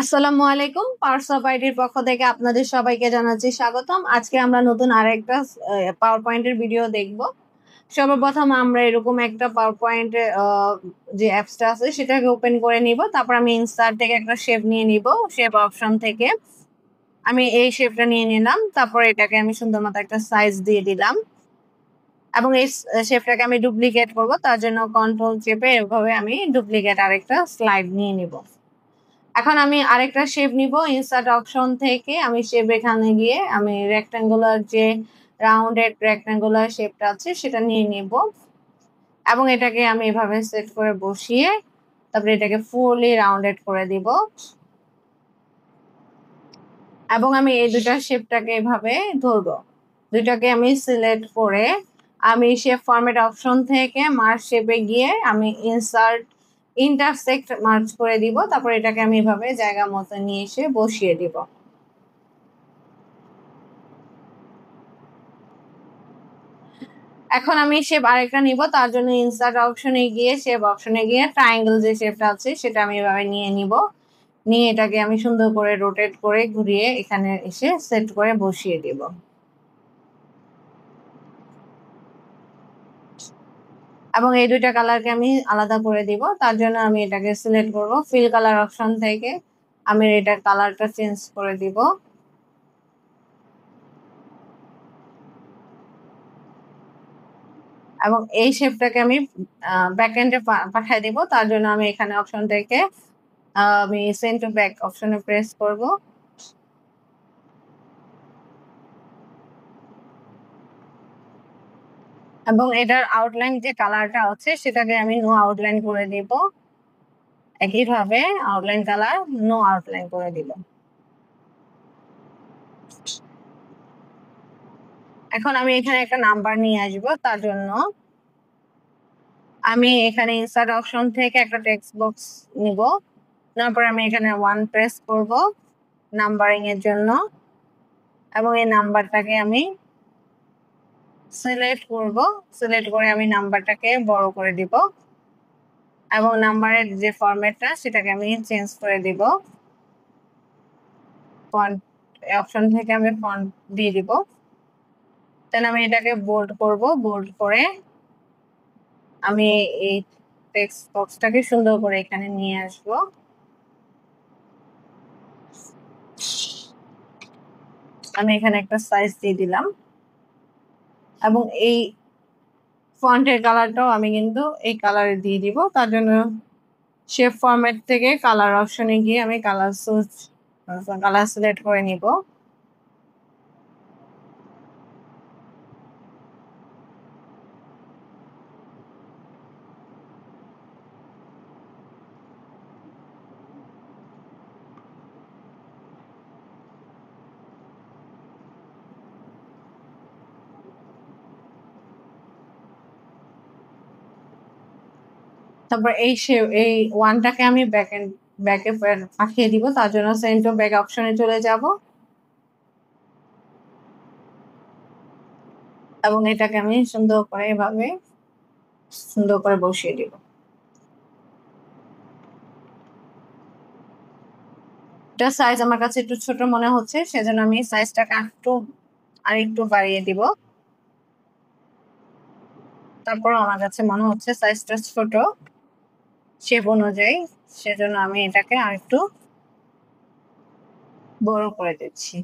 আসসালামু আলাইকুম। Parts of আইডির পক্ষ থেকে আপনাদের সবাইকে জানাচ্ছি স্বাগতম। আজকে আমরা নতুন আরেকটা পাওয়ার পয়েন্টের ভিডিও দেখব। সর্বপ্রথম আমরা এরকম একটা পাওয়ার পয়েন্টে যে অ্যাপসটা আছে সেটাকে ওপেন করে নিব। তারপর আমি ইনসার্ট থেকে একটা শেপ নিয়ে নিব। শেপ অপশন থেকে আমি এই শেপটা নিয়ে নিলাম। তারপর এটাকে আমি সুন্দর মতো একটা সাইজ দিয়ে দিলাম এবং এই শেপটাকে আমি ডুপ্লিকেট করব। তার জন্য কন্ট্রোল চেপে এভাবে আমি ডুপ্লিকেট আরেকটা স্লাইড নিয়ে নিব। এখন আমি আরেকটা শেপ নিব। ইনসার্ট অপশন থেকে আমি শেপ এখানে গিয়ে আমি রেক্ট্যাঙ্গুলার যে রাউন্ডেড রেক্ট্যাঙ্গুলার শেপটা আছে সেটা নিয়ে নিব এবং এটাকে আমি এভাবে সেট করে বসিয়ে তারপরে এটাকে ফুললি রাউন্ডেড করে দিব এবং আমি এই দুটা শেপটাকে এভাবে ধরবো। দুটাকে আমি সিলেক্ট করে আমি শেপ ফরম্যাট অপশন থেকে মার্জ শেপে গিয়ে আমি ইনসার্ট ইন্টারসেক্ট মার্জ করে দিব। তারপর এটাকে আমি এভাবে জায়গা মতো নিয়ে এসে বসিয়ে দিব। এখন আমি শেপ আরেকটা নিব। তার জন্য ইনসার্ট অপশনে গিয়ে শেপ অপশনে গিয়ে ট্রায়াঙ্গেল যে শেপটা আছে সেটা আমি এভাবে নিয়ে নিব। নিয়ে এটাকে আমি সুন্দর করে রোটেট করে ঘুরিয়ে এখানে এসে সেট করে বসিয়ে দিব এবং এই দুইটা কালারকে আমি আলাদা করে দিব। তার জন্য আমি এটাকে সিলেক্ট করব ফিল কালার অপশন থেকে আমি এটার কালারটা চেঞ্জ করে দিব এবং এই শেপটাকে আমি ব্যাকএন্ডে পাঠিয়ে দিব। তার জন্য আমি এখানে অপশন থেকে আমি সেন্ড টু ব্যাক অপশনে প্রেস করব এবং এটার আউটলাইন যে কালারটা আছে সেটাকে আমি নো আউটলাইন করে দিব। একইভাবে আউটলাইন কালার নো আউটলাইন করে দিব। এখন আমি এখানে একটা নাম্বার নিয়ে আসব। তার জন্য আমি এখানে ইনসার্ট অপশন থেকে একটা টেক্সট বক্স নিব। তারপর আমি এখানে 1 প্রেস করব নাম্বারিং এর জন্য এবং এই নাম্বারটাকে আমি সিলেক্ট করব। সিলেক্ট করে আমি নাম্বারটাকে বড় করে দিব এবং নাম্বারের যে ফরম্যাটটা সেটাকে আমি চেঞ্জ করে দিব। ফন্ট অপশন থেকে আমি ফন্ট দিয়ে দিব। দেন আমি এটাকে বোল্ড করব। বোল্ড করে আমি এই টেক্সট বক্সটাকে সুন্দর করে এখানে নিয়ে আসব। আমি এখানে একটা সাইজ দিয়ে দিলাম এবং এই ফন্টের কালারটাও আমি কিন্তু এই কালারে দিয়ে দিব। তার জন্য শেপ ফরম্যাট থেকে কালার অপশনে গিয়ে আমি কালার সিলেক্ট করে নিব। তারপর এই ওয়ানটাকে আমি ব্যাকে পাঠিয়ে দিব। তার জন্য সেন্ড টু ব্যাক অপশনে চলে যাব এবং এটাকে আমি সুন্দর করে এভাবে সুন্দর করে বসিয়ে দিব। এটা সাইজ আমার কাছে একটু ছোট মনে হচ্ছে, সেজন্য আমি সাইজটাকে আরেকটু বাড়িয়ে দিব। তারপর আমার কাছে মনে হচ্ছে সাইজটা ছোট শেপ অনুযায়ী, সেজন্য আমি এটাকে আরেকটু বড় করে দিচ্ছি।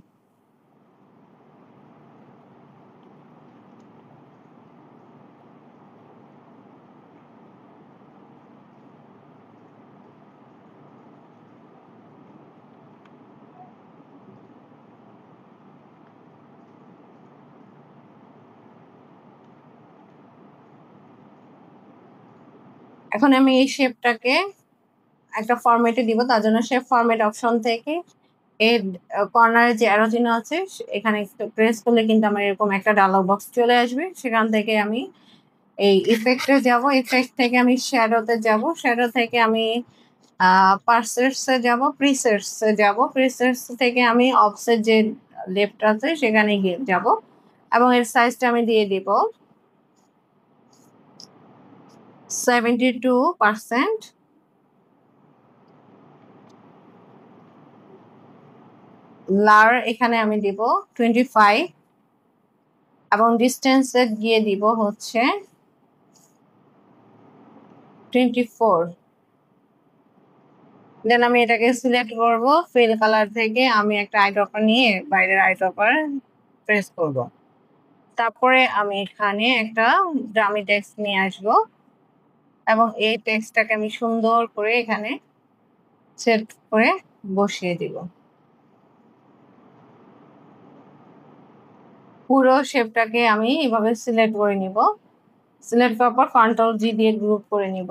এখন আমি এই শেপটাকে একটা ফরম্যাটে দিব। তার জন্য শেপ ফরম্যাট অপশন থেকে এর কর্নারে যে অ্যারো চিহ্ন আছে এখানে প্রেস করলে কিন্তু আমার এরকম একটা ডায়লগ বক্স চলে আসবে। সেখান থেকে আমি এই ইফেক্টে যাব। ইফেক্ট থেকে আমি শ্যাডোতে যাব। শ্যাডো থেকে আমি পারসেটসে যাব। প্রিসেটসে যাব। প্রিসেটস থেকে আমি অফসেট যে লেফট আছে সেখানে গিয়ে যাব এবং এর সাইজটা আমি দিয়ে দিব 72%। লার এখানে আমি দিব 25 এবং ডিস্টেন্সে গিয়ে দিব হচ্ছে 24। দেন আমি এটাকে সিলেক্ট করব, ফিল কালার থেকে আমি একটা আইড্রপার নিয়ে বাইরের আইড্রপার প্রেস করব। তারপরে আমি এখানে একটা ডামি টেক্সট নিয়ে আসব এবং এই টেক্সটটাকে আমি সুন্দর করে এখানে সেট করে বসিয়ে দিব। পুরো শেপটাকে আমি এভাবে সিলেক্ট করে নিব। সিলেক্ট করার পর কন্ট্রোল জি দিয়ে গ্রুপ করে নিব।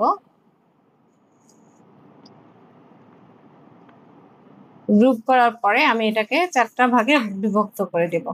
গ্রুপ করার পরে আমি এটাকে 4টা ভাগে বিভক্ত করে দেব।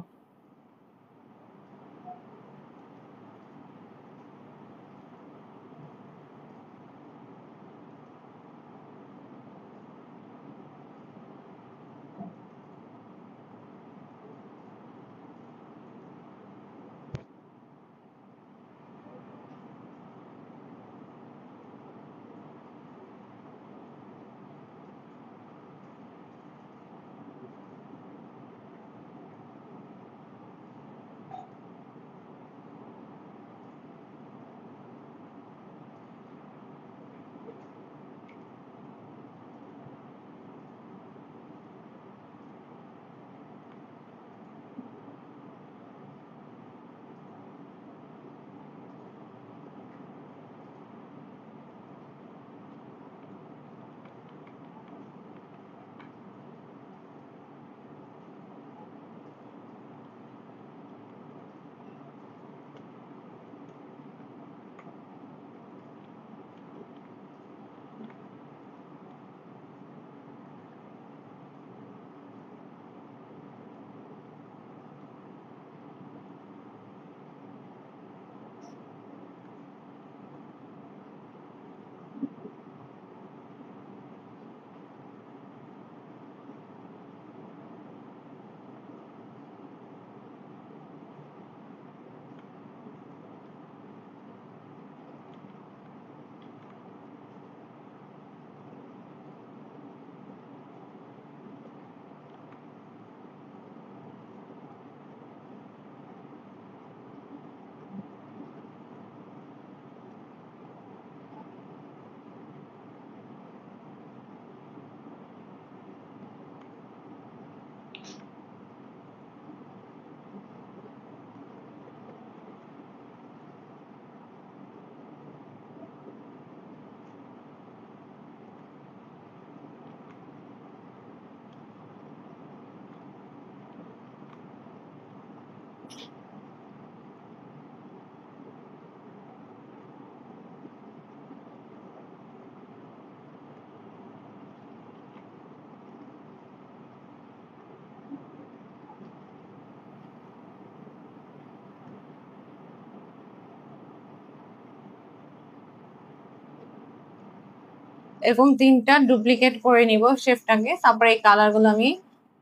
এরকম 3টা ডুপ্লিকেট করে নিব শেপটাকে। তারপরে এই কালারগুলো আমি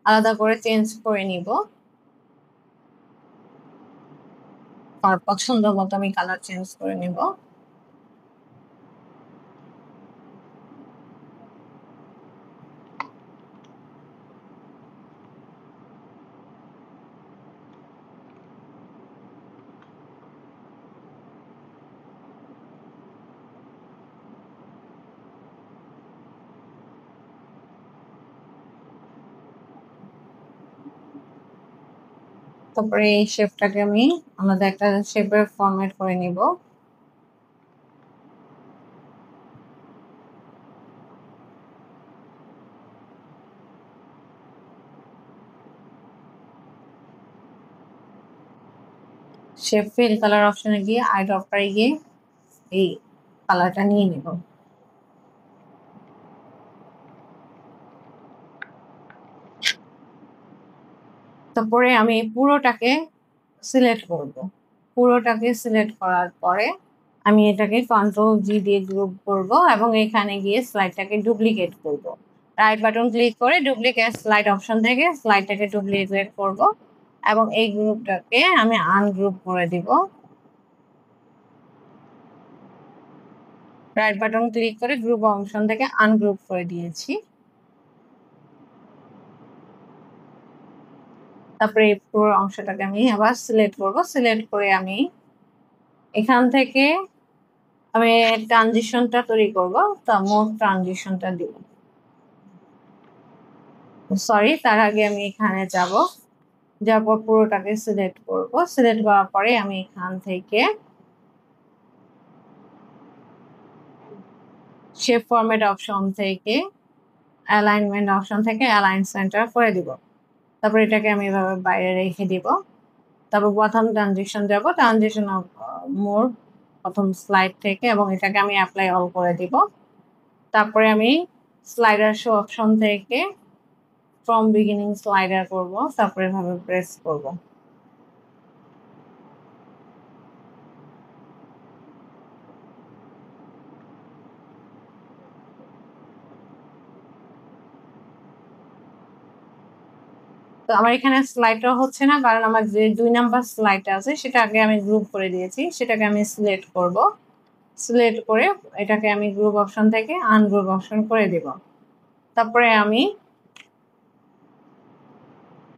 আলাদা করে চেঞ্জ করে নিব। আমার পছন্দ মতো আমি কালার চেঞ্জ করে নিব। তারপরে এই শেপটাকে আমি আলাদা একটা শেপের ফরম্যাট করে নিব। শেপ ফিল কালার অপশনে গিয়ে আইড্রপারে গিয়ে এই কালারটা নিয়ে নেব। তারপরে আমি পুরোটাকে সিলেক্ট করব। পুরোটাকে সিলেক্ট করার পরে আমি এটাকে কন্ট্রোল জি দিয়ে গ্রুপ করব এবং এখানে গিয়ে স্লাইডটাকে ডুপ্লিকেট করব। রাইট বাটন ক্লিক করে ডুপ্লিকেট স্লাইড অপশন থেকে স্লাইডটাকে ডুপ্লিকেট করব এবং এই গ্রুপটাকে আমি আনগ্রুপ করে দিব। রাইট বাটন ক্লিক করে গ্রুপ অপশন থেকে আনগ্রুপ করে দিয়েছি। তারপরে এই পুরো অংশটাকে আমি আবার সিলেক্ট করব। সিলেক্ট করে আমি এখান থেকে আমি ট্রানজিশনটা তৈরি করব। তা মোর ট্রানজিশনটা দিব। সরি, তার আগে আমি এখানে যাব। যাওয়ার পর পুরোটাকে সিলেক্ট করব। সিলেক্ট করার পরে আমি এখান থেকে শেপ ফরম্যাট অপশন থেকে অ্যালাইনমেন্ট অপশন থেকে অ্যালাইন সেন্টার করে দিব। তারপর এটাকে আমি এভাবে বাইরে রেখে দিব। তারপর প্রথম ট্রানজিশন যাব, ট্রানজিশন অফ মোর প্রথম স্লাইড থেকে, এবং এটাকে আমি অ্যাপ্লাই অল করে দিব। তারপরে আমি স্লাইডার শো অপশন থেকে ফ্রম বিগিনিং স্লাইডার করব। তারপরে এভাবে প্রেস করব। তো আমার এখানে স্লাইডটা হচ্ছে না, কারণ আমার যে 2 নাম্বার স্লাইডটা আছে সেটা আগে আমি গ্রুপ করে দিয়েছি। সেটাকে আমি সিলেক্ট করব। সিলেক্ট করে এটাকে আমি গ্রুপ অপশন থেকে আনগ্রুপ অপশন করে দিব। তারপরে আমি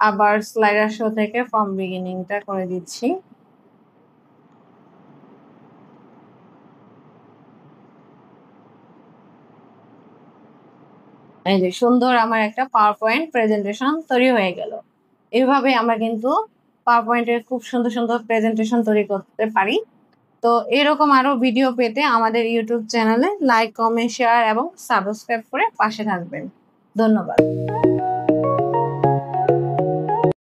আবার স্লাইডার শো থেকে ফ্রম বিগিনিংটা করে দিচ্ছি। এই যে সুন্দর আমার একটা পাওয়ার পয়েন্ট প্রেজেন্টেশন তৈরি হয়ে গেল। এইভাবে আমরা কিন্তু পাওয়ার পয়েন্টের খুব সুন্দর সুন্দর প্রেজেন্টেশন তৈরি করতে পারি। তো এরকম আরো ভিডিও পেতে আমাদের ইউটিউব চ্যানেলে লাইক, কমেন্ট, শেয়ার এবং সাবস্ক্রাইব করে পাশে থাকবেন। ধন্যবাদ।